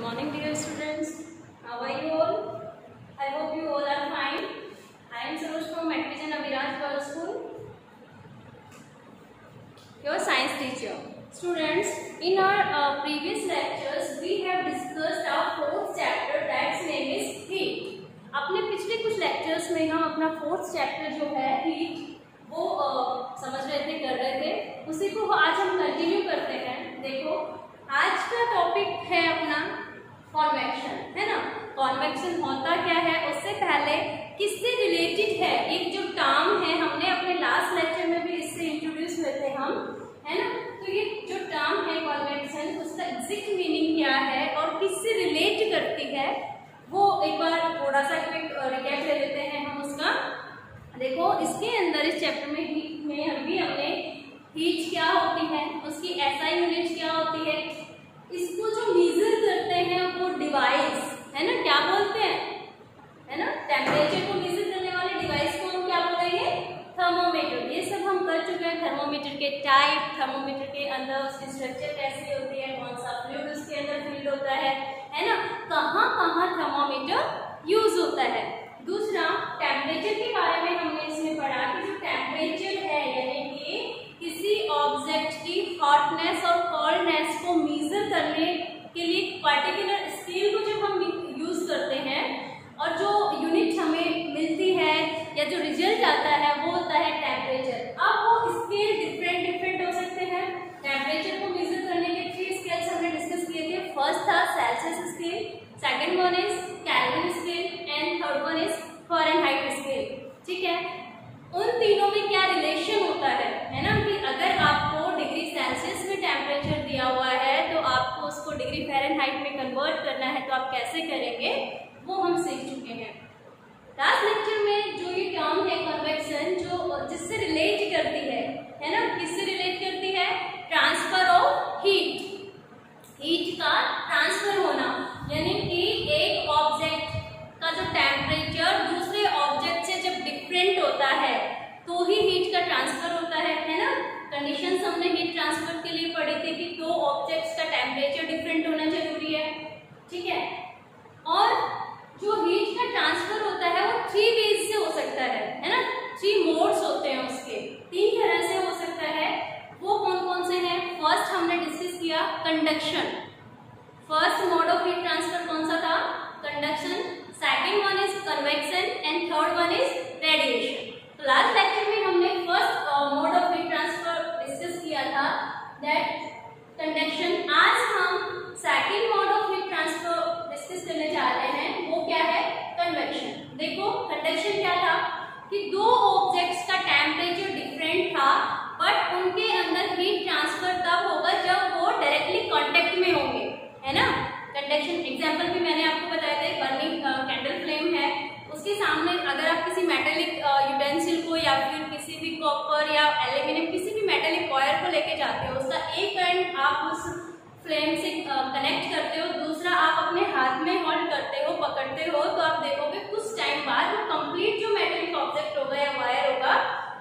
morning, dear students. How are you all? I hope you all are fine. I am Saroj from Matrijan Abhiraj Girls School, your science teacher. Students, in our previous lectures, we have discussed our fourth chapter, that's name is heat. अपने पिछले कुछ lectures में हम अपना fourth chapter जो है heat वो समझ रहे थे, कर रहे थे, उसी को आज हम कंटिन्यू करते हैं। देखो, आज का टॉपिक है अपना कॉन्वेक्शन, है ना। कॉन्वेक्शन होता क्या है, उससे पहले किससे रिलेटेड है, एक जो टर्म है, हमने अपने लास्ट लेक्चर में भी इससे इंट्रोड्यूस हुए थे हम, है ना। तो ये जो टर्म है कॉन्वेक्शन, उसका एग्जैक्ट मीनिंग क्या है और किससे रिलेट करती है, वो एक बार थोड़ा सा रिकैप ले लेते हैं हम उसका। देखो, इसके अंदर इस चैप्टर में हीट में हमने हीट क्या होती है, उसकी एसआई यूनिट क्या होती है, इसको जो मेजर करते हैं वो डिवाइस है ना, क्या बोलते हैं, है ना। टेम्परेचर को मेजर करने वाले डिवाइस को हम क्या बोलेंगे, थर्मोमीटर। ये सब हम कर चुके हैं। थर्मोमीटर के टाइप, थर्मोमीटर के अंदर उसकी स्ट्रक्चर कैसी होती है, कौन सा फ्लूइड उसके अंदर फील्ड होता है ना, कहाँ कहाँ थर्मोमीटर यूज होता है। दूसरा, टेम्परेचर के बारे में हमने इसमें पढ़ा कि जो टेम्परेचर है, यानी कि किसी ऑब्जेक्ट की हॉटनेस और कोल्डनेस को मेजर करने के लिए पर्टिकुलर स्केल को जब हम यूज करते हैं और जो यूनिट हमें मिलती है या जो रिजल्ट आता है वो होता है टेम्परेचर। अब वो स्केल डिफरेंट हो सकते हैं। टेम्परेचर को मेजर करने के 3 स्केल्स हमने डिस्कस किए थे। फर्स्ट था Celsius scale, second one is kelvin scale and third one is Fahrenheit scale. ठीक है, उन तीनों में क्या रिलेशन होता है ना, कि अगर आपको डिग्री सेल्सियस में टेम्परेचर दिया हुआ है तो आपको उसको डिग्री फ़ारेनहाइट में कन्वर्ट करना है, तो आप कैसे करेंगे वो हम सीख चुके हैं। लास्ट लेक्चर में जो ये टर्म है कन्वेक्शन, जो जिससे रिलेट करती है ना, किससे रिलेट करती है, ट्रांसफर ऑफ हीट, हीट का ट्रांसफर होना, यानी कि एक ऑब्जेक्ट का जो टेम्परेचर दूसरे ऑब्जेक्ट से जब डिफरेंट होता है तो ही हीट का ट्रांसफर होता है ना। कंडीशंस हमने हीट ट्रांसफर के लिए पढ़ी थी कि 2 ऑब्जेक्ट्स का टेम्परेचर डिफरेंट होना जरूरी है, ठीक है। और जो हीट का ट्रांसफर होता है वो 3 वेज से हो सकता है ना। 3 मोड्स होते हैं उसके, 3 तरह से हो सकता है। वो कौन कौन से हैं? फर्स्ट हमने डिस्कस किया conduction. First mode of heat transfer कौन सा था? Conduction. Second one is convection and third one is radiation. तो लास्ट लेक्चर में हमने first mode of heat transfer discuss किया था, दैट कंडक्शन। आज हम second mode of heat transfer discuss करने जा रहे हैं, वो क्या है, कन्वेक्शन। देखो, कंडक्शन क्या था कि 2 ऑब्जेक्ट्स का टेम्परेचर डिफरेंट था, बट उनके अंदर हीट ट्रांसफर तब होगा जब वो डायरेक्टली कांटेक्ट में होंगे, है ना। कंडक्शन एग्जांपल भी मैंने आपको बताया था, बर्निंग कैंडल फ्लेम है, उसके सामने अगर आप किसी मेटेलिक यूटेंसिल को या फिर किसी भी कॉपर या एल्यूमिनियम किसी भी मेटेलिक वायर को लेके जाते हो, उसका एक एंड आप उस फ्लेम से कनेक्ट करते हो, दूसरा आप अपने हाथ में होल्ड करते हो, पकड़ते हो, तो आप देखोगे कुछ टाइम बाद वो कंप्लीट जो मेटेलिक ऑब्जेक्ट होगा या वायर होगा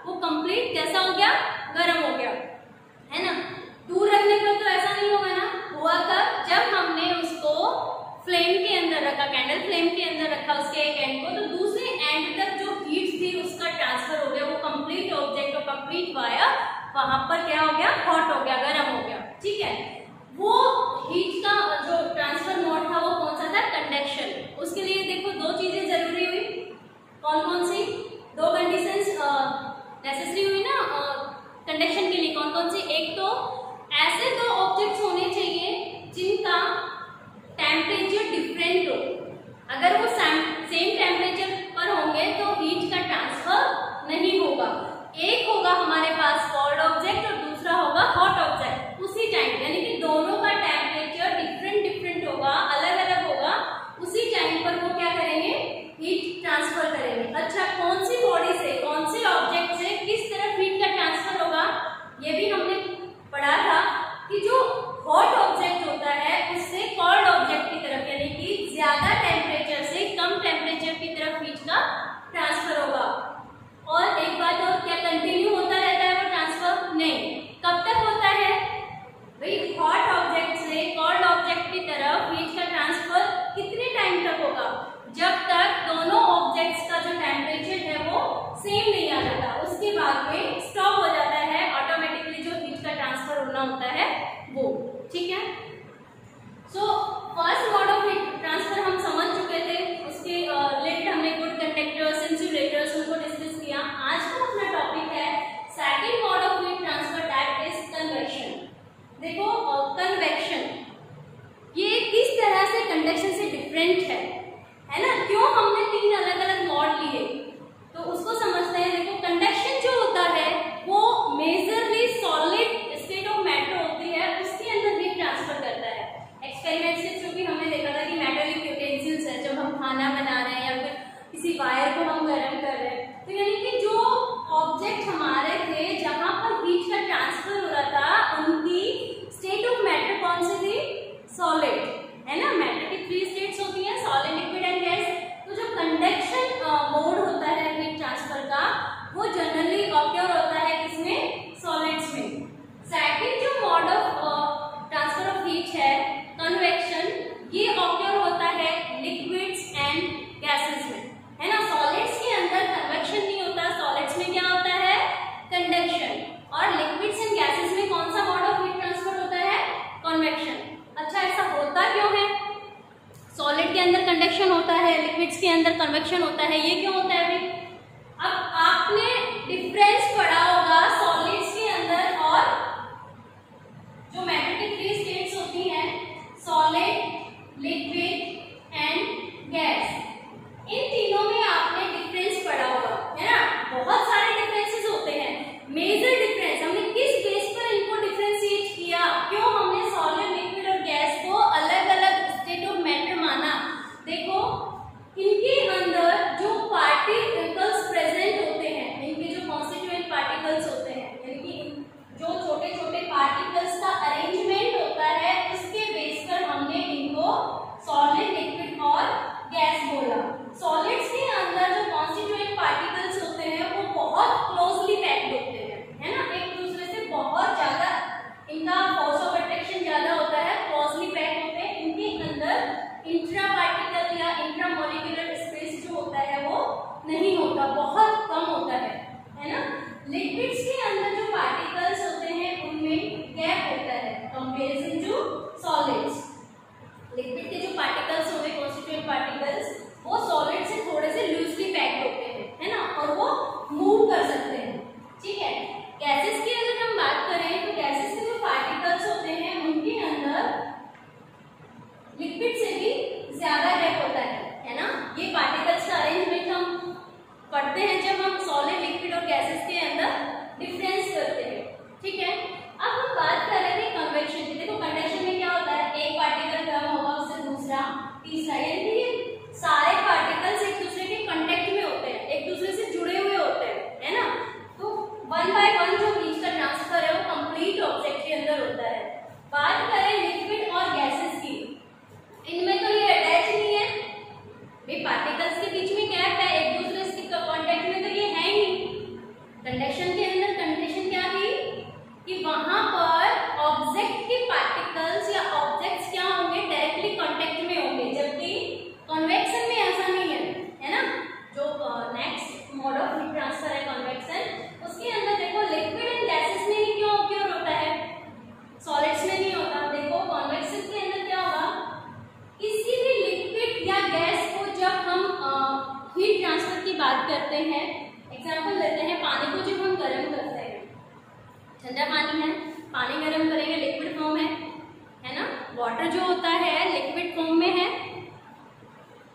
वो कंप्लीट कैसा हो गया, गर्म हो गया, है ना। दूर रखने पर तो ऐसा नहीं होगा ना, हुआ कब, जब हमने उसको फ्लेम के अंदर रखा, कैंडल फ्लेम के अंदर रखा उसके एक एंड को, तो दूसरे एंड तक जो हीट थी उसका ट्रांसफर हो गया, वो कंप्लीट ऑब्जेक्ट और कंप्लीट वायर वहां पर क्या हो गया, हॉट हो गया, गर्म हो गया, ठीक है। वो हीट का जो ट्रांसफर मोड था वो कौन सा था, कंडक्शन। उसके लिए देखो 2 चीजें जरूरी हुई, कौन कौन सी 2 कंडीशंस नेसेसरी हुई ना कंडक्शन के लिए, कौन कौन सी। एक तो ऐसे 2 ऑब्जेक्ट्स होने चाहिए जिनका टेम्परेचर डिफरेंट हो, अगर वो सेम टेम्परेचर पर होंगे तो हीट का ट्रांसफर नहीं होगा। एक होगा हमारे पास कोल्ड ऑब्जेक्ट और दूसरा होगा हॉट ऑब्जेक्ट उसी टाइम, यानी कि दोनों का टेम्परेचर डिफरेंट है ना। क्यों हमने 3 अलग अलग मॉड लिए, तो उसको समझते हैं। देखो कंडक्शन जो होता है वो majorly solid state of matter होती है, उसके अंदर हीट ट्रांसफर करता है। एक्सपेरिमेंट से जो भी हमने देखा था कि मेटालिक यूटेंसिल्स है, जब हम खाना बना रहे हैं या फिर किसी वायर को हम गर्म कर रहे हैं, तो यानी कि जो ऑब्जेक्ट हमारे थे जहां पर हीट का ट्रांसफर हो रहा था उनकी स्टेट ऑफ मैटर कौन सी थी, सॉलिड, है ना। मैटर की 3 स्टेट्स होती हैं, सॉलिड, लिक्विड एंड गैस। तो जो कंडक्शन मोड होता है हीट ट्रांसफर का, वो जनरली ऑक्योर होता है किसमें, सॉलिड्स में। सेकंड जो mode of transfer of heat है कन्वेक्शन, ये ऑक्योर होता है लिक्विड्स एंड गैसेस में, है ना। सॉलिड्स के अंदर कन्वेक्शन नहीं होता, सॉलिड्स में क्या होता है, कंडक्शन। और लिक्विड्स एंड गैसेस में कौन सा मोड ऑफ हीट ट्रांसफर होता है, कन्वेक्शन। अच्छा, ऐसा होता क्यों है, सॉलिड के अंदर कंडक्शन होता है, लिक्विड्स के अंदर कन्वेक्शन होता है, ये क्यों होता है भाई। अब आपने डिफरेंस पढ़ा होगा सॉलिड्स के अंदर और जो मैटर की 3 स्टेट्स होती हैं, सॉलिड, लिक्विड एंड गैस। इन तीनों में आपने डिफरेंस पढ़ा होगा, है ना। बहुत सारे डिफरेंसेस होते हैं। मेजर डिफरेंस हमने किस बेस पर इनको डिफरेंशिएट किया, क्यों हमने सॉलिड, लिक्विड और गैस को अलग अलग स्टेट ऑफ मैटर माना। देखो इनके अंदर जो पार्टिकल्स प्रेजेंट होते हैं, इनके जो कॉन्स्टिट्यूएंट पार्टिकल्स होते हैं, यानी कि जो छोटे छोटे पार्टिकल्स का अरेंजमेंट होता है, उसके बेस पर हमने इनको सॉलिड, लिक्विड और गैस बोला। सॉलिड्स के अंदर जो कॉन्स्टिट्यूएंट पार्टिकल्स होते हैं वो बहुत क्लोजली पैक्ड होते हैं, है ना, एक दूसरे से बहुत ज्यादा इनका फोर्स ऑफ अट्रैक्शन ज्यादा होता है, क्लोजली पैक्ड होते हैं। इनके अंदर इंट्रा पार्टिकल या इंट्रा मॉलिक्यूलर स्पेस जो होता है वो नहीं होता, बहुत कम होता है ना। लिक्विड्स के अंदर जो पार्टिकल्स होते हैं उनमें गैप होता है कंपेरिजन टू सॉलिड्स। लिक्विड के जो पार्टिकल्स होते हैं, कॉन्स्टिट्यूएंट पार्टिकल्स, वो सॉलिड से थोड़े से लूजली पैक्ड होते हैं, है ना, और वो मूव कर सकते हैं, ठीक है। गैसेस की अगर हम बात करें तो गैसेस के जो पार्टिकल्स होते हैं उनके अंदर लिक्विड से भी ज्यादा गैप होता है ना। ये पार्टिकल्स का अरेंजमेंट हम पढ़ते हैं जब हम सॉलिड, लिक्विड और गैसेस के अंदर डिफरेंस करते हैं, ठीक है। अब हम बात कर रहे थे कन्वेक्शन की। देखो कंडक्शन में क्या होता है, एक पार्टिकल गर्म होगा, उससे दूसरा, तीसरा, यानी कि सारे पार्टिकल्स एक दूसरे के कांटेक्ट में होते हैं, एक दूसरे से जुड़े हुए होते हैं, है ना। तो 1 बाय 1 जो हीट का ट्रांसफर है वो कंप्लीट ऑब्जेक्ट के अंदर होता है। बात करें लिक्विड और गैसेस की, इनमें तो ये अटैच नहीं है भाई, पार्टिकल्स के बीच में गैप है, एक दूसरे से कांटेक्ट में तो ये है ही नहीं। कंडक्शन के अंदर कंडीशन क्या थी कि वहां पर ऑब्जेक्ट के पार्टिकल्स या ऑब्जेक्ट्स क्या होंगे, डायरेक्टली कांटेक्ट में होंगे, जबकि कन्वेक्शन में ऐसा नहीं है ना। जो next mode of heat transfer है कन्वेक्शन, उसके अंदर देखो लिक्विड एंड गैसेस में ही क्यों ऑक्योर होता है, सॉलिड्स में नहीं होता। देखो कन्वेक्शन के अंदर क्या होगा, किसी भी लिक्विड या गैस को जब हम हीट ट्रांसफर की बात करते हैं, एग्जांपल लेते हैं पानी को जब हम गर्म करते हैं, ठंडा पानी है, पानी गर्म करेंगे, लिक्विड फॉर्म है ना, वाटर जो होता है लिक्विड फॉर्म में है।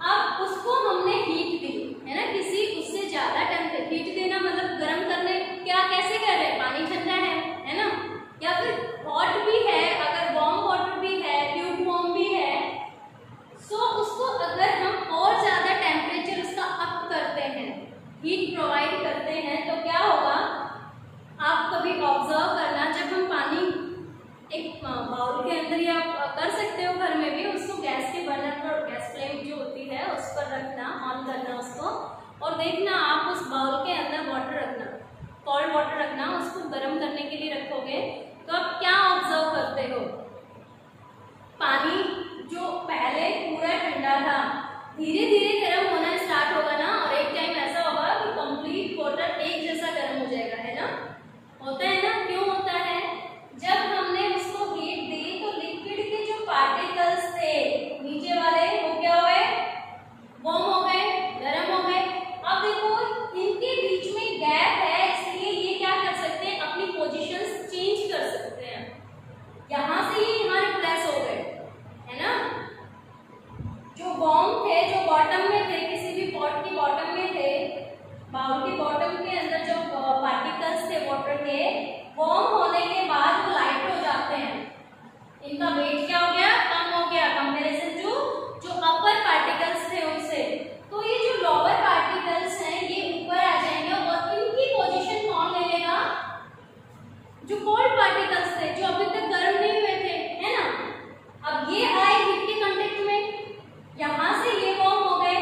अब उसको हमने हीट दी, है ना, किसी उससे ज्यादा टेम्परेचर, हीट देना मतलब गर्म करने, क्या कैसे कर रहे हैं, पानी ठंडा है ना, या फिर हॉट भी है, अगर वार्म वाटर भी है, ट्यूब वार्म भी है, सो उसको अगर हम और ज्यादा टेम्परेचर उसका अप करते हैं, हीट प्रोवाइड करते हैं, तो क्या होगा, आप कभी ऑब्जर्व करना, जब हम पानी एक बाउल के अंदर या कर सकते हो घर में भी, उसको गैस के बर्नर पर, गैस फ्लेम जो होती है उस पर रखना, ऑन करना उसको, और देखना आप उस बाउल के अंदर वाटर रखना, कोल्ड वाटर रखना, उसको गर्म करने के लिए रखोगे, तो आप क्या ऑब्जर्व करते हो, पानी जो पहले पूरा ठंडा था धीरे धीरे गर्म होना स्टार्ट होगा ना, और एक टाइम ऐसा होगा कि कंप्लीट वाटर एक जैसा गर्म हो जाएगा, है ना, होता है ना। क्यों होता है, जब हमने उसको हीट दी तो लिक्विड के जो पार्टिकल्स थे नीचे वाले, वो क्या हुए, वार्म हो गए, गर्म हो गए। अब देखो इनके बीच में गैप है, इसलिए ये क्या कर सकते हैं, अपनी पोजीशंस चेंज कर सकते हैं, यहां से ये यहाँ रिप्लेस हो गए, है ना। जो वार्म थे जो बॉटम में थे, किसी भी पॉट की बॉटम में थे, बाउल की बॉटम के अंदर जो पार्टिकल्स थे वाटर के, वार्म होने के बाद वो लाइट हो जाते हैं। इनका वेट क्या हो गया, कम हो गया कंपैरिजन जो अपर पार्टिकल्स थे उससे। तो ये जो लोअर पार्टिकल्स हैं ये ऊपर आ जाएंगे और इनकी पोजीशन कौन ले लेगा, जो कोल्ड पार्टिकल्स थे जो अभी तक गर्म नहीं हुए थे, है ना। अब ये आए हीट के कांटेक्ट में, यहां से ये वार्म हो गए,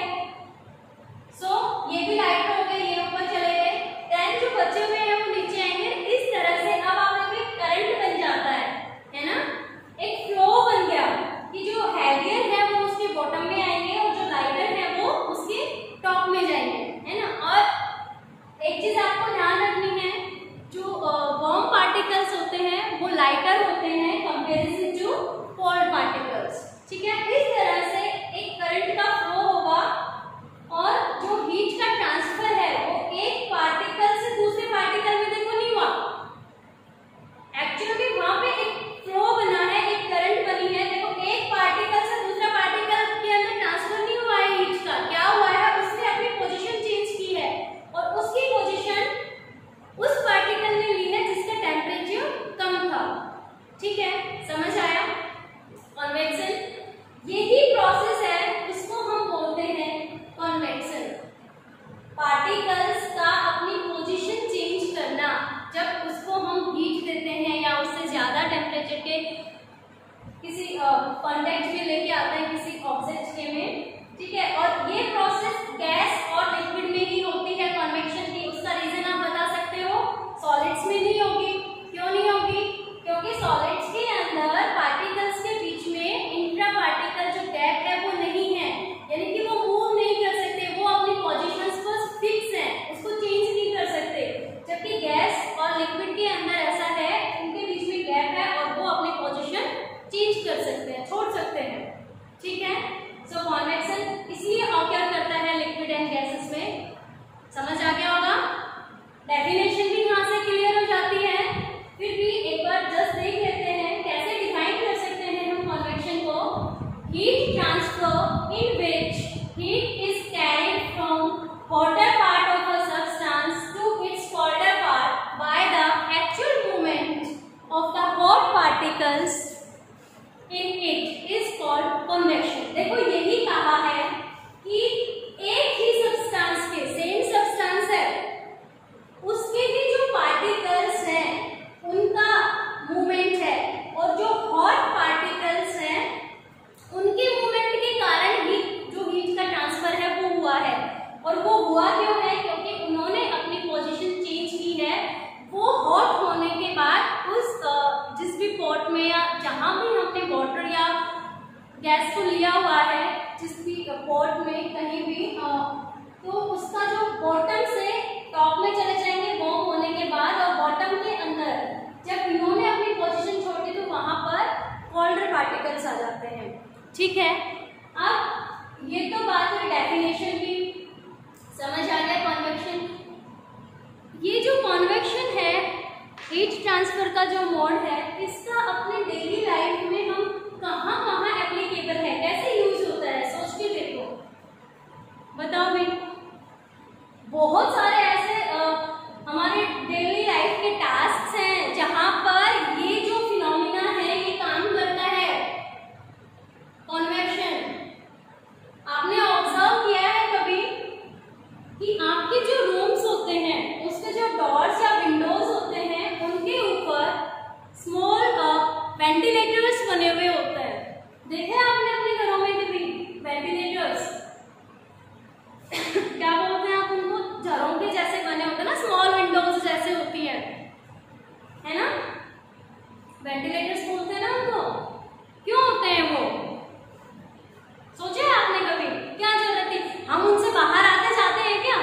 सो ये भी लाइट हो गए, ये ऊपर चले गए, देन जो बचे हुए हैं वो नीचे आएंगे। इस तरह से अब आप देखिए करंट बन जाता है ना, एक फ्लो बन गया कि जो हैवियर है वो उसके बॉटम में आएंगे और जो लाइटर है वो उसके टॉप में जाएंगे, है ना। और एक चीज आपको ध्यान रखनी है, जो वार्म पार्टिकल्स होते हैं वो लाइटर होते हैं कंपैरिजन टू कोल्ड पार्टिकल्स, ठीक है। इस तरह से एक करंट का फ्लो होगा और जो हीट का ट्रांसफर है वो एक पार्टिकल से दूसरे पार्टिकल में देखो नहीं हुआ, एक्चुअली वहां पे एक फ्लो बना है, एक करंट बनी है, देखो एक पार्टिकल से दूसरा पार्टिकल के अंदर ट्रांसफर नहीं हुआ है हीट का, क्या हुआ है उसने अपनी पोजीशन चेंज की है और उसकी पोजीशन उस पार्टिकल ने ली है जिसका टेम्परेचर कम था, ठीक है। समझ आया कन्वेक्शन, यही प्रोसेस है उसको हम बोलते हैं कन्वेक्शन। पार्टिकल्स का अपनी पोजीशन चेंज करना, जब उसको हम हीट देते हैं या उससे ज्यादा टेम्परेचर के किसी कांटेक्ट में लेके आते हैं किसी ऑब्जेक्ट के में, ठीक है। और ये प्रोसेस गैस और लिक्विड में ही होती है कन्वेक्शन की। उसका रीजन आप बता सकते हो, सॉलिड्स में नहीं होगी। क्यों नहीं होगी, क्योंकि सॉलिड्स के अंदर पार्टिकल्स के बीच में इंट्रा पार्टिकल जो गैप है वो नहीं है, यानी कि वो मूव नहीं कर सकते, वो अपनी पोजीशंस पर फिक्स हैं, उसको चेंज नहीं कर सकते। जबकि गैस और लिक्विड के अंदर ऐसा है, उनके बीच में गैप है और वो अपनी पोजीशन चेंज कर सकते हैं, छोड़ सकते हैं, ठीक है। सो कन्वेक्शन इसलिए ऑकर करता है लिक्विड एंड गैसेस में। समझ आ गया होगा, डेफिनेशन भी यहाँ से क्लियर हो जाती है। फिर भी एक बार जस्ट देख लेते हैं कैसे डिफाइन कर सकते हैं हम कन्वेक्शन को। Heat transfer in which heat is carried from hotter part of a substance to its colder part by the actual movement of the hot particles in it is called convection. देखो यही कहा है कि एक ही substance के, same substance है, उसके भी जो पार्टिकल्स हैं उनका मूवमेंट है और जो हॉट पार्टिकल्स हैं उनके मूवमेंट के कारण ही जो हीट का ट्रांसफर है वो हुआ है। और वो हुआ क्यों है, क्योंकि उन्होंने अपनी पोजीशन चेंज की है। वो हॉट होने के बाद उस जिस भी पॉट में या जहां भी हमने वाटर या गैस को लिया हुआ है, जिस भी पॉट में कहीं भी, तो उसका जो बॉटम से टॉप में चले जाएंगे वार्म होने के बाद, और बॉटम के अंदर जब इन्होंने अपनी पोजीशन छोड़ी तो वहां पर कोल्डर पार्टिकल्स आ जाते हैं, ठीक है। अब ये तो बात है डेफिनेशन की, समझ आ गया कन्वेक्शन। ये जो कन्वेक्शन है, हीट ट्रांसफर का जो मोड है, इसका अपने डेली लाइफ में हम कहाँ कहाँ एप्लीकेबल है, कैसे यूज होता है, सोच के देखो, बताओ भाई। बहुत सारे ऐसे हमारे डेली लाइफ के टास्क हैं जहां पर ये जो फिनोमिना है ये काम करता है, कन्वेक्शन। आपने ऑब्जर्व किया है कभी कि आपके जो रूम्स होते हैं उसके जो डोर्स या विंडोज होते हैं उनके ऊपर स्मॉल वेंटिलेटर्स बने हुए होते हैं, देखे आपने अपने घरों में कभी वेंटिलेटर्स क्या बोलते हैं आप उनको, झरों के जैसे बने होते हैं ना, स्मॉल विंडोज जैसे होती है ना, वेंटिलेटर्स बोलते हैं ना उनको। क्यों होते हैं वो, सोचा है आपने कभी, क्या जरूरत थी, हम उनसे बाहर आते जाते हैं क्या,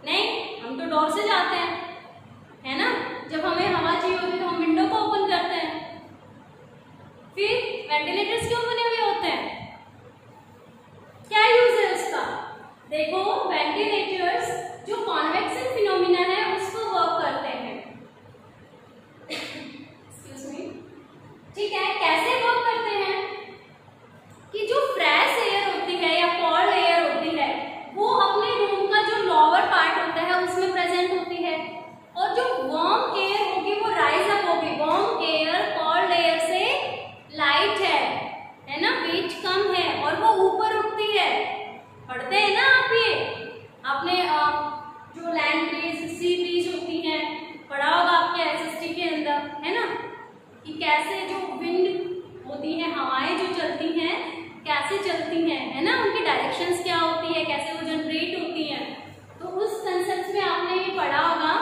नहीं, हम तो डोर से जाते हैं, है ना। जब हमें हवा चाहिए होती है तो हम विंडो को ओपन करते हैं। फिर वेंटिलेटर्स क्यों बने हुए होते हैं, क्या कैसे जो विंड होती है, हवाएं जो चलती हैं कैसे चलती हैं, है ना, उनकी डायरेक्शंस क्या होती है, कैसे वो जनरेट होती हैं। तो उस कंसेप्ट में आपने ये पढ़ा होगा,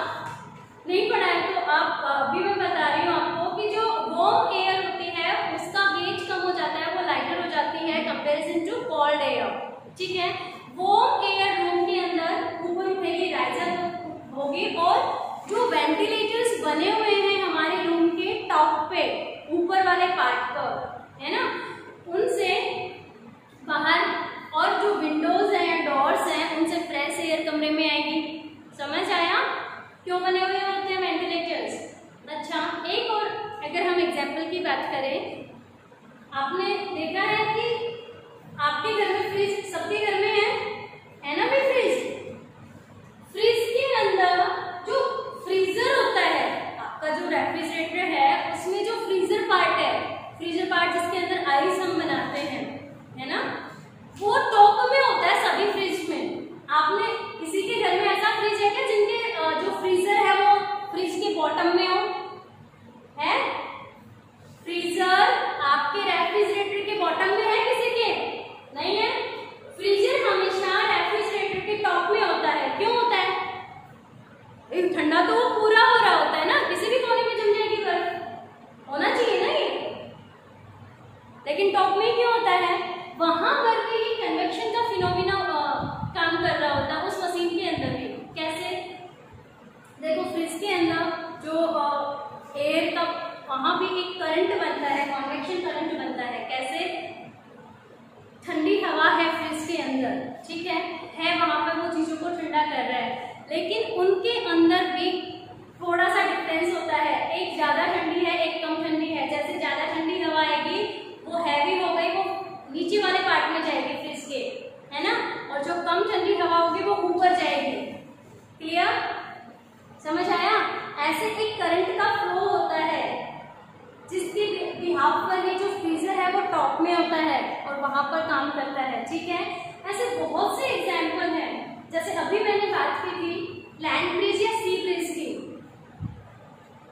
नहीं पढ़ा है तो आप अभी मैं बता रही हूँ आपको कि जो वार्म एयर होती है उसका वेट कम हो जाता है, वो लाइटर हो जाती है कंपेरिजन टू कोल्ड एयर। ठीक है, वार्म एयर रूम के अंदर ऊपर उठेगी, राइजर होगी, और जो वेंटिलेटर्स बने हुए हैं हमारे रूम के टॉप पे, ऊपर वाले पार्ट पर, है ना, उनसे बाहर, और जो विंडोज हैं, डोर्स हैं, उनसे फ्रेश एयर कमरे में आएगी। समझ आया क्यों बने हुए होते हैं वेंटिलेटर्स? अच्छा, एक और अगर हम एग्जाम्पल की बात करें, आपने देखा है कि आपके घर में फ्रिज, सबके घर में है ना भाई फ्रिज। फ्रिज के अंदर जो फ्रीजर होता है, आपका जो रेफ्रिजरेटर है उसमें जो फ्रीजर पार्ट है, फ्रीजर पार्ट जिसके अंदर आइस हम बनाते हैं, है ना, वो टॉप में होता है सभी फ्रिज में। आपने किसी के घर में ऐसा फ्रिज है क्या जिनके जो फ्रीजर है वो फ्रिज के बॉटम में हो? है फ्रीजर आपके रेफ्रिजरेटर के बॉटम में है किसी के? नहीं है। फ्रीजर हमेशा रेफ्रिजरेटर के टॉप में होता है। क्यों होता है? ठंडा तो वो पूरा हो रहा होता है ना, किसी भी कोने में जम जाएगी बर्फ, होना चाहिए ना ये, लेकिन टॉप में क्यों होता है? वहां पर भी कन्वेक्शन का फिनोमिना काम कर रहा होता है उस मशीन के अंदर भी। कैसे? देखो फ्रिज के अंदर जो एयर का, वहां भी एक करंट बनता है, कन्वेक्शन करंट बनता है। कैसे? ठंडी हवा है फ्रिज के अंदर, ठीक है वहां पर वो चीजों को ठंडा कर रहा है, लेकिन उनके अंदर भी थोड़ा सा डिफरेंस होता है, एक ज्यादा ठंडी है, एक कम ठंडी है। जैसे ज्यादा ठंडी हवा आएगी वो हैवी हो गई, वो नीचे वाले पार्ट में जाएगी फ्रिज के, है ना, और जो कम ठंडी हवा होगी वो ऊपर जाएगी। क्लियर? समझ आया? ऐसे एक करंट का फ्लो होता है जिसके बिहाफ पर ये जो फ्रीजर है वो टॉप में होता है और वहां पर काम करता है। ठीक है, ऐसे बहुत से एग्जाम्पल हैं। जैसे अभी मैंने बात की थी लैंड ब्रिज या सी ब्रिज की,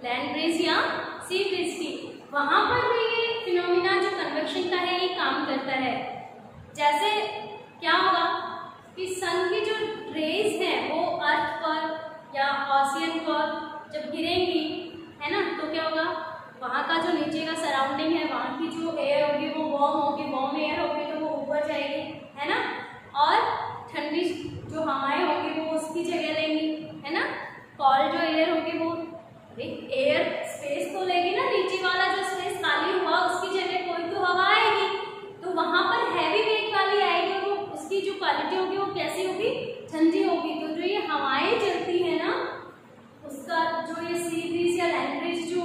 लैंड ब्रिज या सी ब्रिज की, वहां पर भी ये फिनोमिना जो कन्वेक्शन का है ये काम करता है। जैसे क्या होगा कि सन की जो रेज है वो अर्थ पर या ओशियन पर जब गिरेंगी, है ना, तो क्या होगा, वहाँ का जो नीचे का सराउंडिंग है, वहाँ की जो एयर होगी वो वार्म होगी, वार्म एयर होगी तो वो ऊपर जाएगी, है ना, और ठंडी जो हवाएं होगी वो उसकी जगह लेंगी, है ना। कोल्ड जो एयर होगी वो एक एयर स्पेस तो लेगी ना, नीचे वाला जो स्पेस खाली हुआ उसकी जगह कोई तो हवा आएगी, तो वहां पर हैवी वेट वाली आएगी, वो उसकी जो क्वालिटी होगी वो कैसी होगी, ठंडी होगी। तो जो ये हवाएं चलती है ना, उसका जो ये सी ब्रीज या लैंड ब्रिज जो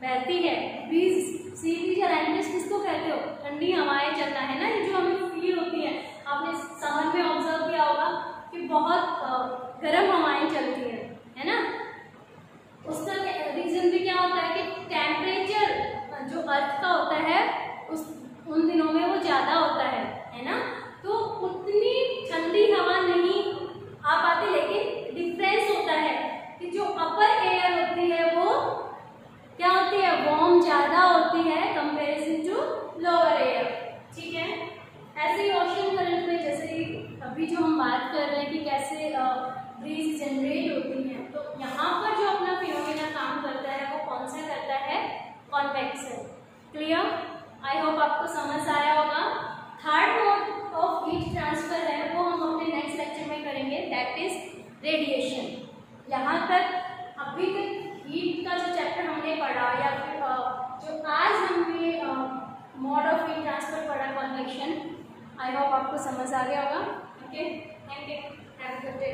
बहती है, ब्रीज, सी ब्रीज या लैंड ब्रिज किसको कहते हो? ठंडी हवाएं चलना, है ना, ये जो हमें फील होती है। आपने समर में ऑब्जर्व किया होगा कि बहुत गर्म हवाएं चलती है ना। उसका रीजन भी क्या होता है कि टेम्परेचर जो अर्थ का होता है उन दिनों में वो ज्यादा होता है ना, तो उतनी ठंडी हवा नहीं आ पाती, लेकिन डिफरेंस होता है कि जो अपर एयर होती है वो क्या होती है, वार्म ज्यादा होती है कंपैरिजन टू लोअर एयर। ठीक है, ऐसे ही ओशन करंट में जैसे अभी जो हम बात कर रहे हैं कि कैसे ब्रीज जनरेट होती है, तो यहाँ पर जो अपना फिनोमिना काम करता है वो कौन सा करता है, कॉन्वेक्शन। क्लियर? आई होप आपको समझ आया होगा। Third mode of heat transfer है वो हम अपने नेक्स्ट लेक्चर में करेंगे, दैट इज रेडिएशन। यहाँ तक अभी तक हीट का जो चैप्टर हमने पढ़ा या फिर जो आज हमने मोड ऑफ हीट ट्रांसफर पढ़ा, कन्वेक्शन, आई होप आपको समझ आ गया होगा। Okay, thank you, have a good day.